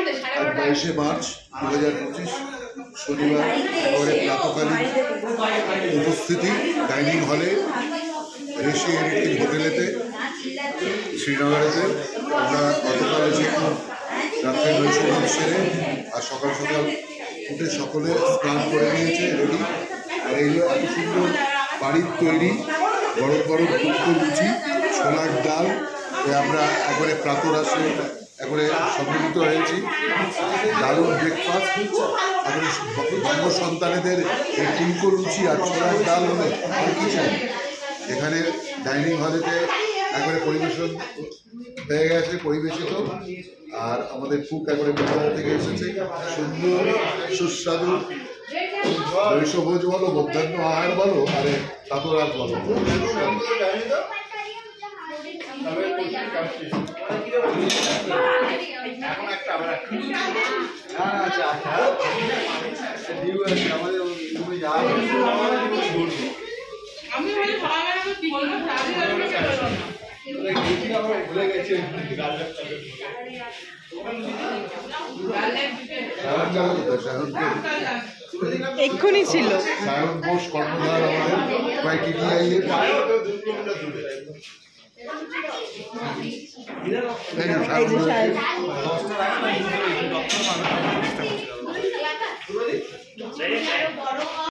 22শে March 2025 শনিবার একেবারে প্রাতকালীন উপস্থিতি ডাইনিং হলে ঋষি হেরিটেজ হোটেলেতে শ্রীনগরেতে। আমরা গতকাল এসে রাত্রে নৈশভোগ সেরে আর সকাল সকাল উঠে সকলে স্নান করে নিয়েছে রেডি। আর এইগুলো এত সুন্দর বাড়ির তৈরি গরম গরম ফুলকো লুচি, ছোলার ডাল, আমরা একবারে প্রাতরাশে একবারে সম্মিলিত হয়েছি। দারুণ ব্রেকফাস্ট, একবারে বঙ্গ সন্তানেদের এই ফুলকো লুচি আর ছোলার ডাল হলে আর কিছু এখানে ডাইনিং হলেতে একবারে পরিবেশন হয়ে গেছে, পরিবেশিত। আর আমাদের কুক একবারে বিদ্যালয় থেকে এসেছে, সুন্দর সুস্বাদু নৈশভোজ বলো, মধ্যাহ্ন আহার বলো, আরে প্রাতরাশ বলো, এক্ষুনি ছিল সায়ন বোস কর্মধার আমাদের YTDI